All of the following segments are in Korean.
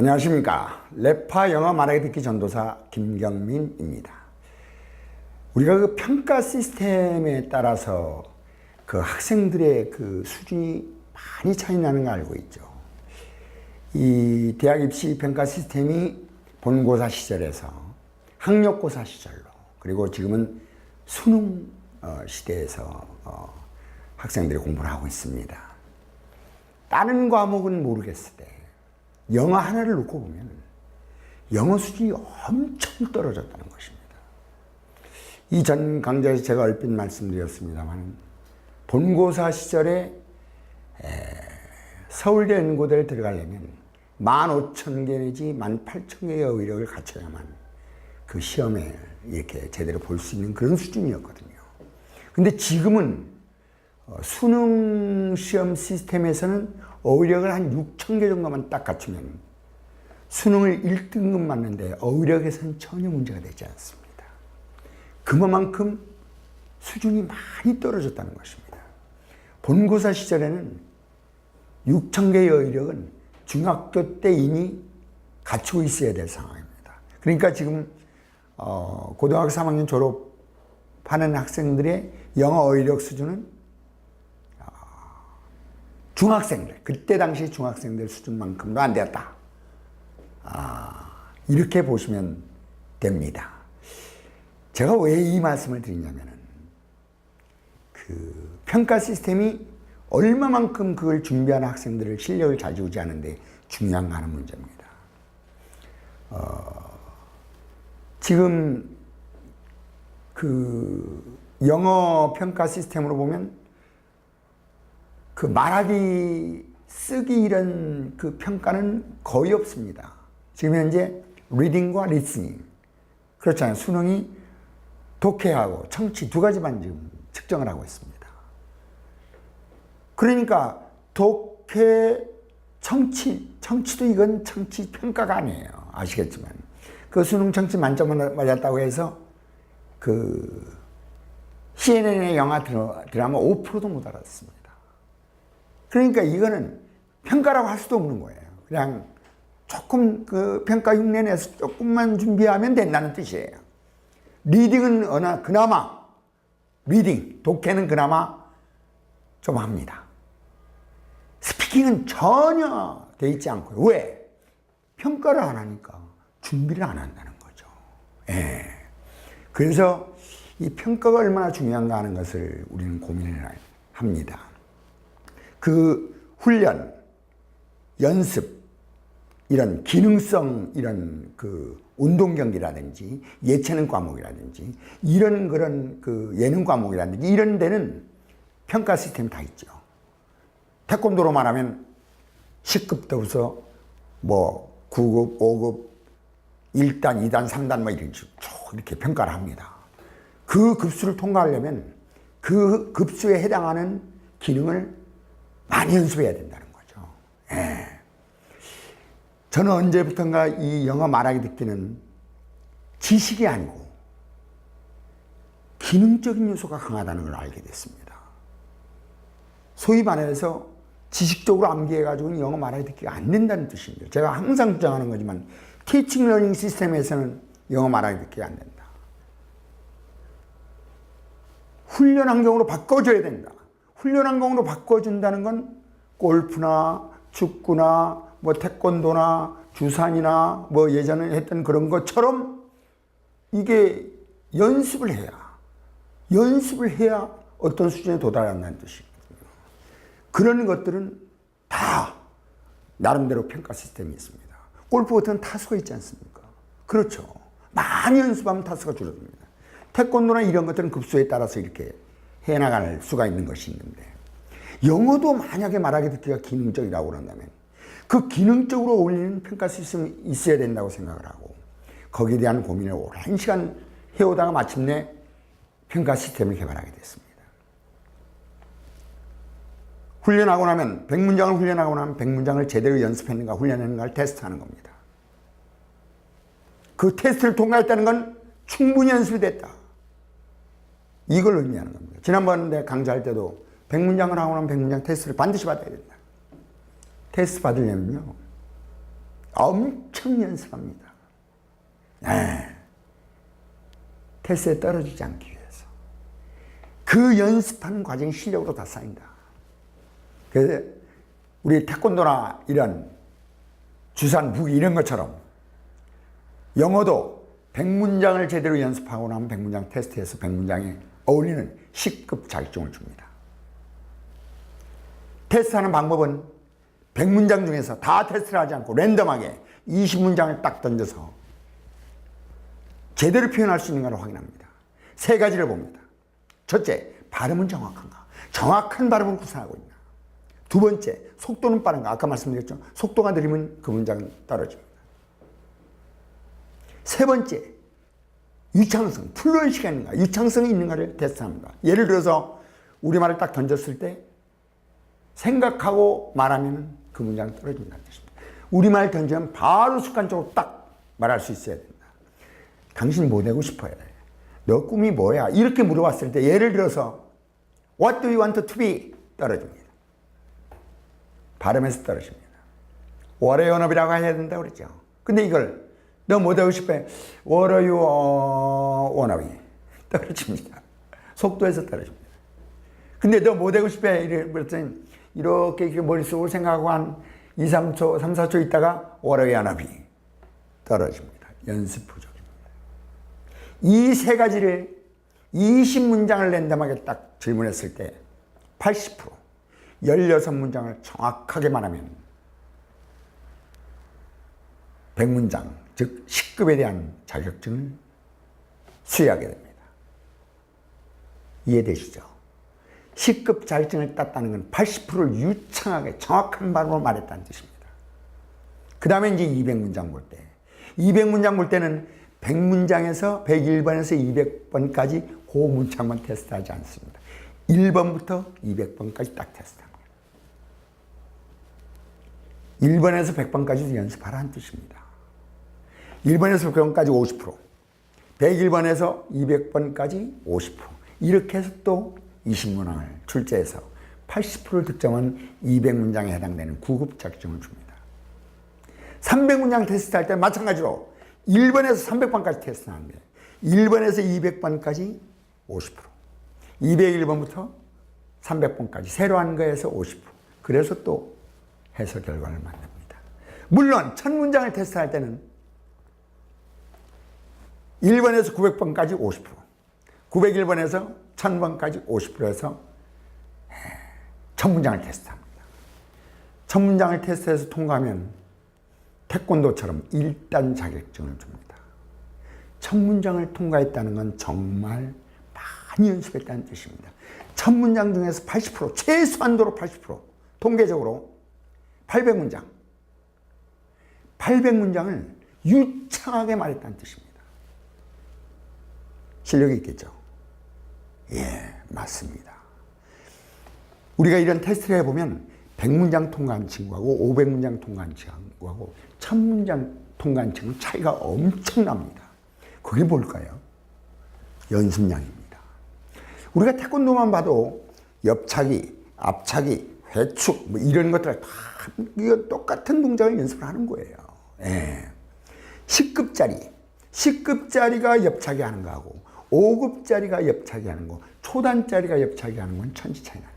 안녕하십니까. 래파 영어 말하기 듣기 전도사 김경민입니다. 우리가 그 평가 시스템에 따라서 그 학생들의 그 수준이 많이 차이 나는 거 알고 있죠. 이 대학 입시 평가 시스템이 본고사 시절에서 학력고사 시절로, 그리고 지금은 수능 시대에서 학생들이 공부를 하고 있습니다. 다른 과목은 모르겠을 때 영어 하나를 놓고 보면 영어 수준이 엄청 떨어졌다는 것입니다. 이 전 강좌에서 제가 얼핏 말씀드렸습니다만, 본고사 시절에 서울대 연고대를 들어가려면 15,000개 내지 18,000개의 어휘력을 갖춰야만 그 시험에 이렇게 제대로 볼 수 있는 그런 수준이었거든요. 근데 지금은 수능 시험 시스템에서는 어휘력을 한 6,000개 정도만 딱 갖추면 수능을 1등급 맞는데 어휘력에서는 전혀 문제가 되지 않습니다. 그만큼 수준이 많이 떨어졌다는 것입니다. 본고사 시절에는 6,000개의 어휘력은 중학교 때 이미 갖추고 있어야 될 상황입니다. 그러니까 지금 고등학교 3학년 졸업하는 학생들의 영어 어휘력 수준은 중학생들, 그때 당시 중학생들 수준만큼도 안 되었다. 이렇게 보시면 됩니다. 제가 왜 이 말씀을 드리냐면은, 그 평가 시스템이 얼마만큼 그걸 준비하는 학생들을 실력을 좌지우지 하는데 중요한가 하는 문제입니다. 지금 그 영어 평가 시스템으로 보면 그 말하기, 쓰기 이런 그 평가는 거의 없습니다. 지금 현재 리딩과 리스닝, 그렇잖아요. 수능이 독해하고 청취 두 가지만 지금 측정을 하고 있습니다. 그러니까 독해, 청취도 이건 청취 평가가 아니에요. 아시겠지만 그 수능 청취 만점을 맞았다고 해서 그 CNN의 영화 드라마 5%도 못 알았습니다. 그러니까 이거는 평가라고 할 수도 없는 거예요. 그냥 조금 그 평가 흉내 내서 조금만 준비하면 된다는 뜻이에요. 리딩은 그나마, 리딩, 독해는 그나마 좀 합니다. 스피킹은 전혀 돼 있지 않고요. 왜? 평가를 안 하니까 준비를 안 한다는 거죠. 예. 그래서 이 평가가 얼마나 중요한가 하는 것을 우리는 고민을 합니다. 그 훈련, 연습, 이런 기능성, 이런 그 운동 경기라든지 예체능 과목이라든지 이런 그런 그 예능 과목이라든지 이런 데는 평가 시스템이 다 있죠. 태권도로 말하면 10급부터 뭐 9급, 5급, 1단, 2단, 3단 뭐 이런 식으로 쭉 이렇게 평가를 합니다. 그 급수를 통과하려면 그 급수에 해당하는 기능을 많이 연습해야 된다는 거죠. 예. 저는 언제부턴가 이 영어 말하기 듣기는 지식이 아니고 기능적인 요소가 강하다는 걸 알게 됐습니다. 소위 말해서 지식적으로 암기해가지고는 영어 말하기 듣기가 안 된다는 뜻입니다. 제가 항상 주장하는 거지만 티칭 러닝 시스템에서는 영어 말하기 듣기가 안 된다. 훈련 환경으로 바꿔줘야 된다. 훈련 환경으로 바꿔준다는 건 골프나 축구나 뭐 태권도나 주산이나 뭐 예전에 했던 그런 것처럼 이게 연습을 해야 어떤 수준에 도달한다는 뜻이거든요. 그런 것들은 다 나름대로 평가 시스템이 있습니다. 골프 같은 타수가 있지 않습니까? 그렇죠. 많이 연습하면 타수가 줄어듭니다. 태권도나 이런 것들은 급수에 따라서 이렇게 해나갈 수가 있는 것이 있는데, 영어도 만약에 말하기 듣기가 기능적이라고 그런다면 그 기능적으로 어울리는 평가 시스템이 있어야 된다고 생각을 하고, 거기에 대한 고민을 오랜 시간 해오다가 마침내 평가 시스템을 개발하게 됐습니다. 훈련하고 나면 100문장을 훈련하고 나면 100문장을 제대로 연습했는가 훈련했는가를 테스트하는 겁니다. 그 테스트를 통과했다는 건 충분히 연습이 됐다, 이걸 의미하는 겁니다. 지난번 내가 강좌할 때도 100문장을 하고 나면 100문장 테스트를 반드시 받아야 된다. 테스트 받으려면요, 엄청 연습합니다. 네. 테스트에 떨어지지 않기 위해서. 그 연습하는 과정이 실력으로 다 쌓인다. 그래서 우리 태권도나 이런 주산, 무기 이런 것처럼 영어도 100문장을 제대로 연습하고 나면 100문장 테스트에서 100문장에 어울리는 10급 자격증을 줍니다. 테스트하는 방법은 100문장 중에서 다 테스트를 하지 않고 랜덤하게 20문장을 딱 던져서 제대로 표현할 수 있는가를 확인합니다. 세 가지를 봅니다. 첫째, 발음은 정확한가? 정확한 발음을 구사하고 있나? 두 번째, 속도는 빠른가? 아까 말씀드렸죠. 속도가 느리면 그 문장은 떨어집니다. 세 번째, 유창성, 플루언시가 있는가? 유창성이 있는가를 테스트합니다. 예를 들어서 우리말을 딱 던졌을 때 생각하고 말하면 그 문장은 떨어진다는 뜻입니다. 우리말 던지면 바로 습관적으로 딱 말할 수 있어야 된다. 당신 뭐 되고 싶어야 돼? 너 꿈이 뭐야? 이렇게 물어봤을 때 예를 들어서 What do you want to be? 떨어집니다. 발음에서 떨어집니다. 월의 연업이라고 해야 된다고 그랬죠. 근데 이걸 너 뭐 되고 싶어? What are you wanna be? 떨어집니다. 속도에서 떨어집니다. 근데 너 뭐 되고 싶어? 그랬더니 이렇게 머릿속으로 생각하고 한 2, 3초, 3, 4초 있다가 What are you wanna be? 떨어집니다. 연습 부족입니다. 이 세 가지를 20문장을 랜덤하게 딱 질문했을 때 80%, 16문장을 정확하게 말하면 100문장, 즉 10급에 대한 자격증을 수여하게 됩니다. 이해되시죠? 10급 자격증을 땄다는 건 80%를 유창하게 정확한 발음으로 말했다는 뜻입니다. 그 다음에 이제 200문장 볼 때, 200문장 볼 때는 100문장에서 101번에서 200번까지 그 문장만 테스트하지 않습니다. 1번부터 200번까지 딱 테스트합니다. 1번에서 100번까지도 연습하라는 뜻입니다. 1번에서 100번까지 50%, 101번에서 200번까지 50%, 이렇게 해서 또 20문항을 출제해서 80%를 득점한 200문장에 해당되는 9급 자격증을 줍니다. 300문장 테스트할 때 마찬가지로 1번에서 300번까지 테스트하는데 1번에서 200번까지 50%, 201번부터 300번까지 새로 한 거에서 50%, 그래서 또 해석 결과를 만듭니다. 물론 1000문장을 테스트할 때는 1번에서 900번까지 50%, 901번에서 1000번까지 50%에서 1000문장을 테스트합니다. 1000문장을 테스트해서 통과하면 태권도처럼 1단 자격증을 줍니다. 1000문장을 통과했다는 건 정말 많이 연습했다는 뜻입니다. 1000문장 중에서 80%, 최소한도로 80%, 통계적으로 800문장, 800문장을 유창하게 말했다는 뜻입니다. 실력이 있겠죠? 예, 맞습니다. 우리가 이런 테스트를 해보면 100문장 통과한 친구하고 500문장 통과한 친구하고 1000문장 통과한 친구는 차이가 엄청납니다. 그게 뭘까요? 연습량입니다. 우리가 태권도만 봐도 옆차기, 앞차기, 회축 뭐 이런 것들 다 이거 똑같은 동작을 연습을 하는 거예요. 예. 10급짜리가 옆차기 하는 거하고 5급짜리가 옆차기 하는 거, 초단짜리가 옆차기 하는 건 천지 차이 난다.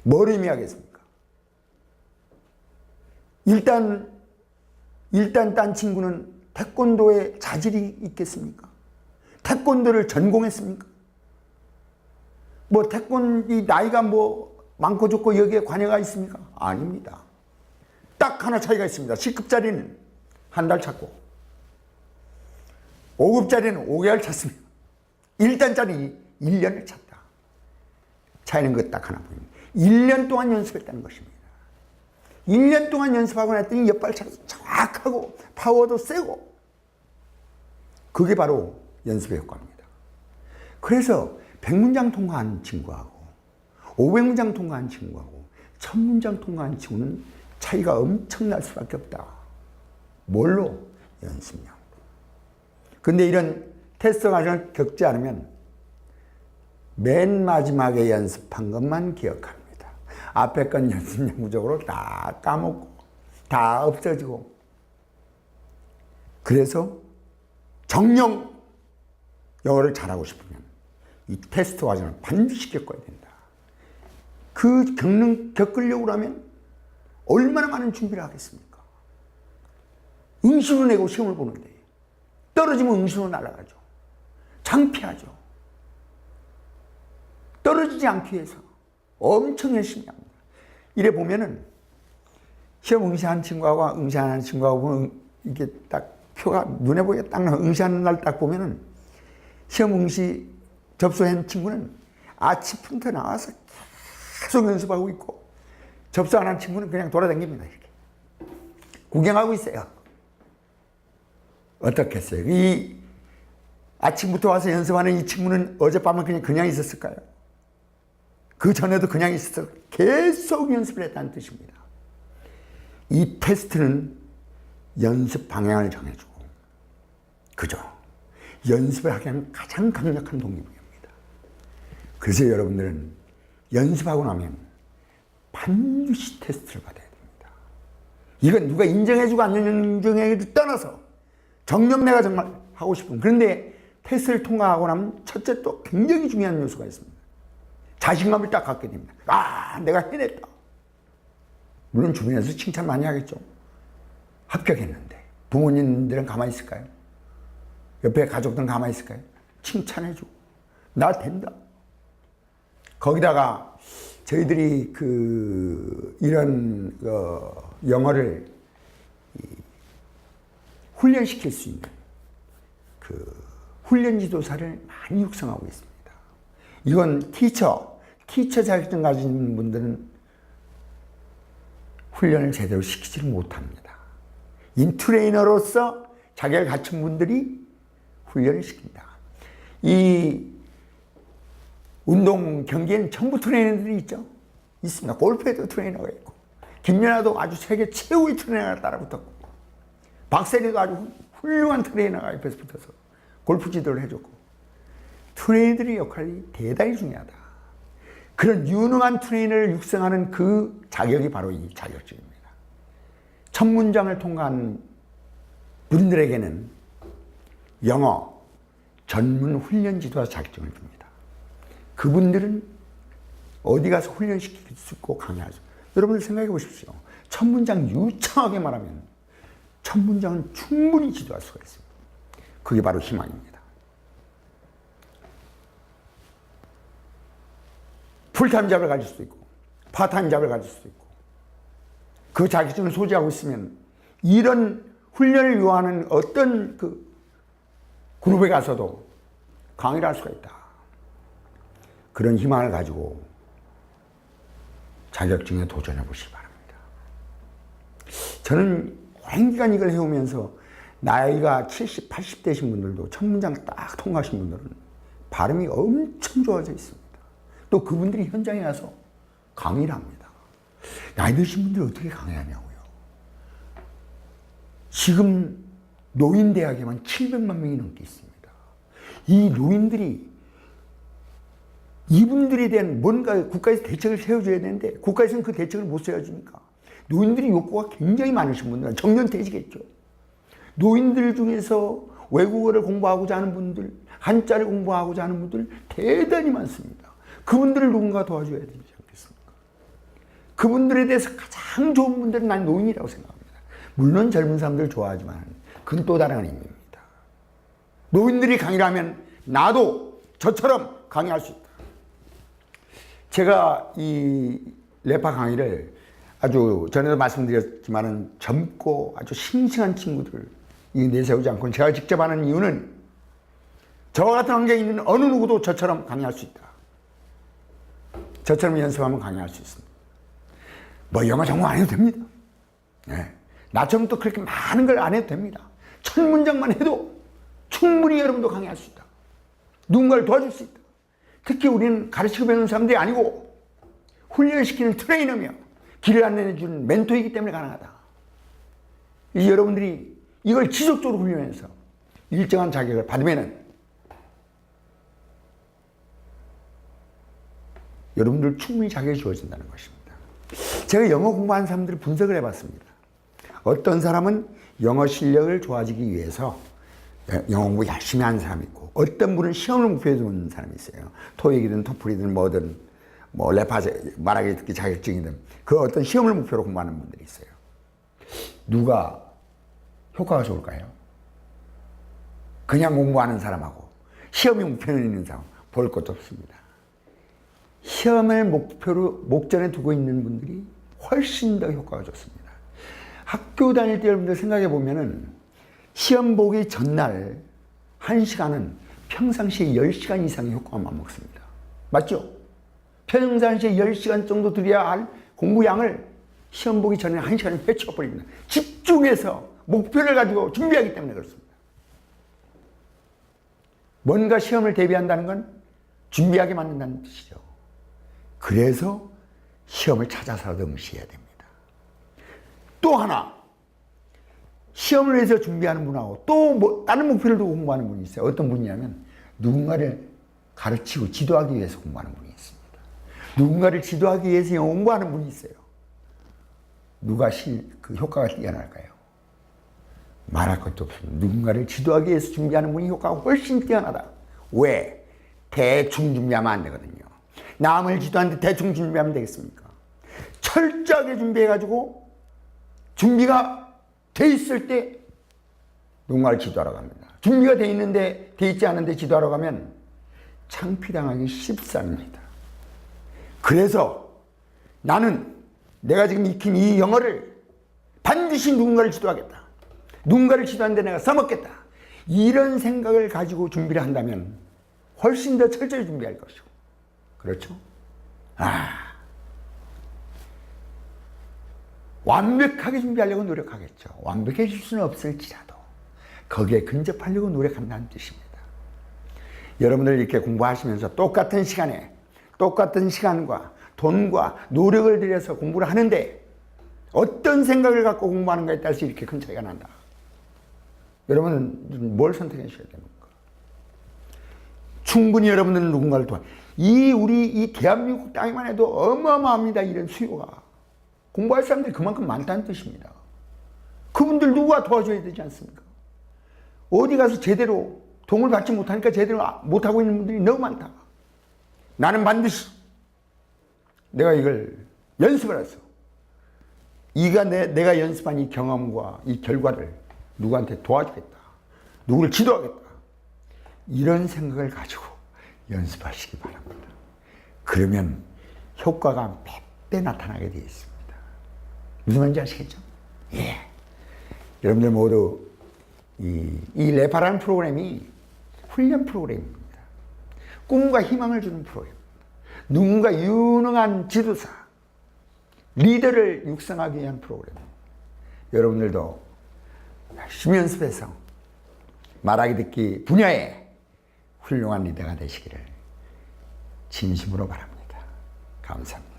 뭘 의미하겠습니까? 일단 딴 친구는 태권도에 자질이 있겠습니까? 태권도를 전공했습니까? 뭐 태권이 나이가 뭐 많고 적고 여기에 관여가 있습니까? 아닙니다. 딱 하나 차이가 있습니다. 10급짜리는 한 달 찾고 5급짜리는 5개월 찾습니다. 1단짜리 1년을 찾다. 차이는 그 딱 하나 보입니다. 1년 동안 연습했다는 것입니다. 1년 동안 연습하고 났더니 옆발차기 정확하고 파워도 세고, 그게 바로 연습의 효과입니다. 그래서 100문장 통과한 친구하고 500문장 통과한 친구하고 1000문장 통과한 친구는 차이가 엄청날 수밖에 없다. 뭘로? 연습량. 근데 이런 테스트 과정을 겪지 않으면 맨 마지막에 연습한 것만 기억합니다. 앞에 건 연습량 부족으로 다 까먹고 다 없어지고, 그래서 정령 영어를 잘하고 싶으면 이 테스트 과정을 반드시 겪어야 된다. 그 겪으려고 하면 얼마나 많은 준비를 하겠습니까? 응시로 내고 시험을 보는데 떨어지면 응시로 날아가죠. 창피하죠. 떨어지지 않기 위해서 엄청 열심히 합니다. 이래 보면은 시험 응시한 친구하고 응시 안 하는 친구하고 보면 이게 딱 표가 눈에 보이게 딱 나와. 응시하는 날 딱 보면은 시험 응시 접수한 친구는 아침부터 나와서 계속 연습하고 있고, 접수 안 한 친구는 그냥 돌아다닙니다. 이렇게 구경하고 있어요. 어떻겠어요? 이 아침부터 와서 연습하는 이 친구는 어젯밤은 그냥 있었을까요? 그 전에도 그냥 있었을, 계속 연습을 했다는 뜻입니다. 이 테스트는 연습 방향을 정해주고, 그죠? 연습을 하게 하는 가장 강력한 동기부여입니다. 그래서 여러분들은 연습하고 나면 반드시 테스트를 받아야 됩니다. 이건 누가 인정해주고 안 인정해주고 떠나서 정녕 내가 정말 하고 싶은, 그런데 테스트를 통과하고 나면 첫째 또 굉장히 중요한 요소가 있습니다. 자신감을 딱 갖게 됩니다. 아, 내가 해냈다. 물론 주변에서 칭찬 많이 하겠죠. 합격했는데. 부모님들은 가만히 있을까요? 옆에 가족들은 가만히 있을까요? 칭찬해주고, 나 된다. 거기다가 저희들이 이런 영어를 훈련시킬 수 있는 훈련 지도사를 많이 육성하고 있습니다. 이건 티처 자격증 가진 분들은 훈련을 제대로 시키지를 못합니다. 인트레이너로서 자격을 갖춘 분들이 훈련을 시킨다. 이 운동 경기에는 전부 트레이너들이 있죠. 있습니다. 골프에도 트레이너가 있고, 김연아도 아주 세계 최고의 트레이너가 따라붙었고, 박세리도 아주 훌륭한 트레이너가 옆에서 붙어서 골프 지도를 해줬고, 트레이너들의 역할이 대단히 중요하다. 그런 유능한 트레이너를 육성하는 그 자격이 바로 이 자격증입니다. 첫 문장을 통과한 분들에게는 영어 전문 훈련 지도사 자격증을 줍니다. 그분들은 어디 가서 훈련시킬 수 있고 강의할 수 있고, 여러분들 생각해 보십시오. 첫 문장 유창하게 말하면 첫 문장은 충분히 지도할 수가 있습니다. 그게 바로 희망입니다. 풀타임 잡을 가질 수도 있고 파타임 잡을 가질 수도 있고, 그 자격증을 소지하고 있으면 이런 훈련을 요하는 어떤 그룹에 가서도 강의를 할 수가 있다. 그런 희망을 가지고 자격증에 도전해 보시기 바랍니다. 저는 오랜 기간 이걸 해오면서 나이가 70, 80대신 분들도 첫 문장 딱 통과하신 분들은 발음이 엄청 좋아져 있습니다. 또 그분들이 현장에 가서 강의를 합니다. 나이 드신 분들이 어떻게 강의하냐고요. 지금 노인대학에만 700만 명이 넘게 있습니다. 이 노인들이 이분들에 대한 뭔가 국가에서 대책을 세워줘야 되는데 국가에서는 그 대책을 못 세워주니까 노인들이 욕구가 굉장히 많으신 분들은 정년퇴직했죠. 노인들 중에서 외국어를 공부하고자 하는 분들, 한자를 공부하고자 하는 분들 대단히 많습니다. 그분들을 누군가 도와줘야 되지 않겠습니까? 그분들에 대해서 가장 좋은 분들은 난 노인이라고 생각합니다. 물론 젊은 사람들 좋아하지만 그건 또 다른 의미입니다. 노인들이 강의를 하면 나도 저처럼 강의할 수 있다. 제가 이 레파 강의를 아주 전에도 말씀드렸지만은 젊고 아주 싱싱한 친구들을 내세우지 않고 제가 직접 하는 이유는 저와 같은 환경에 있는 어느 누구도 저처럼 강의할 수 있다. 저처럼 연습하면 강의할 수 있습니다. 뭐 영어 전공 안 해도 됩니다. 네. 나처럼 또 그렇게 많은 걸 안 해도 됩니다. 첫 문장만 해도 충분히 여러분도 강의할 수 있다. 누군가를 도와줄 수 있다. 특히 우리는 가르치고 배우는 사람들이 아니고 훈련시키는 트레이너며 길을 안내해주는 멘토이기 때문에 가능하다. 여러분들이 이걸 지속적으로 훈련해서 일정한 자격을 받으면은 여러분들 충분히 자격이 주어진다는 것입니다. 제가 영어 공부하는 사람들을 분석을 해봤습니다. 어떤 사람은 영어 실력을 좋아지기 위해서 영어 공부 열심히 하는 사람이 있고, 어떤 분은 시험을 목표에 두는 사람이 있어요. 토익이든 토플이든 뭐든, 뭐 레파 말하기 듣기 자격증이든 그 어떤 시험을 목표로 공부하는 분들이 있어요. 누가 효과가 좋을까요? 그냥 공부하는 사람하고 시험이 목표에 있는 사람 볼 것도 없습니다. 시험을 목전에 두고 있는 분들이 훨씬 더 효과가 좋습니다. 학교 다닐 때 여러분들 생각해 보면은 시험 보기 전날 1시간은 평상시에 10시간 이상의 효과가 맞먹습니다. 맞죠? 평상시에 10시간 정도 들여야 할 공부량을 시험 보기 전에 1시간에 헤쳐버립니다. 집중해서 목표를 가지고 준비하기 때문에 그렇습니다. 뭔가 시험을 대비한다는 건 준비하게 만든다는 뜻이죠. 그래서 시험을 찾아서라도 응시해야 됩니다. 또 하나, 시험을 위해서 준비하는 분하고 또 다른 목표를 두고 공부하는 분이 있어요. 어떤 분이냐면 누군가를 가르치고 지도하기 위해서 공부하는 분이 있습니다. 누군가를 지도하기 위해서 영어 공부하는 분이 있어요. 누가 그 효과가 뛰어날까요? 말할 것도 없습니다. 누군가를 지도하기 위해서 준비하는 분이 효과가 훨씬 뛰어나다. 왜? 대충 준비하면 안 되거든요. 남을 지도하는데 대충 준비하면 되겠습니까? 철저하게 준비해가지고 준비가 돼 있을 때 누군가를 지도하러 갑니다. 준비가 돼 있는데 돼 있지 않은데 지도하러 가면 창피당하기 쉽습니다. 그래서 나는 내가 지금 익힌 이 영어를 반드시 누군가를 지도하겠다. 누군가를 지도하는데 내가 써먹겠다. 이런 생각을 가지고 준비를 한다면 훨씬 더 철저히 준비할 것이고. 그렇죠? 완벽하게 준비하려고 노력하겠죠. 완벽해질 수는 없을지라도 거기에 근접하려고 노력한다는 뜻입니다. 여러분들 이렇게 공부하시면서 똑같은 시간에 똑같은 시간과 돈과 노력을 들여서 공부를 하는데 어떤 생각을 갖고 공부하는가에 따라서 이렇게 큰 차이가 난다. 여러분은 뭘 선택해 주셔야 됩니까? 충분히 여러분들은 누군가를 도와. 우리 이 대한민국 땅에만 해도 어마어마합니다. 이런 수요가. 공부할 사람들이 그만큼 많다는 뜻입니다. 그분들 누가 도와줘야 되지 않습니까? 어디 가서 제대로 도움을 받지 못하니까 제대로 못하고 있는 분들이 너무 많다. 나는 반드시 내가 이걸 연습을 해서 내가 연습한 이 경험과 이 결과를 누구한테 도와주겠다. 누구를 지도하겠다. 이런 생각을 가지고 연습하시기 바랍니다. 그러면 효과가 몇 배 나타나게 되어 있습니다. 무슨 말인지 아시겠죠? 예. 여러분들 모두 이 레파라는 프로그램이 훈련 프로그램입니다. 꿈과 희망을 주는 프로그램입니다. 누군가 유능한 지도사, 리더를 육성하기 위한 프로그램입니다. 여러분들도 열심히 연습해서 말하기 듣기 분야에 훌륭한 리더가 되시기를 진심으로 바랍니다. 감사합니다.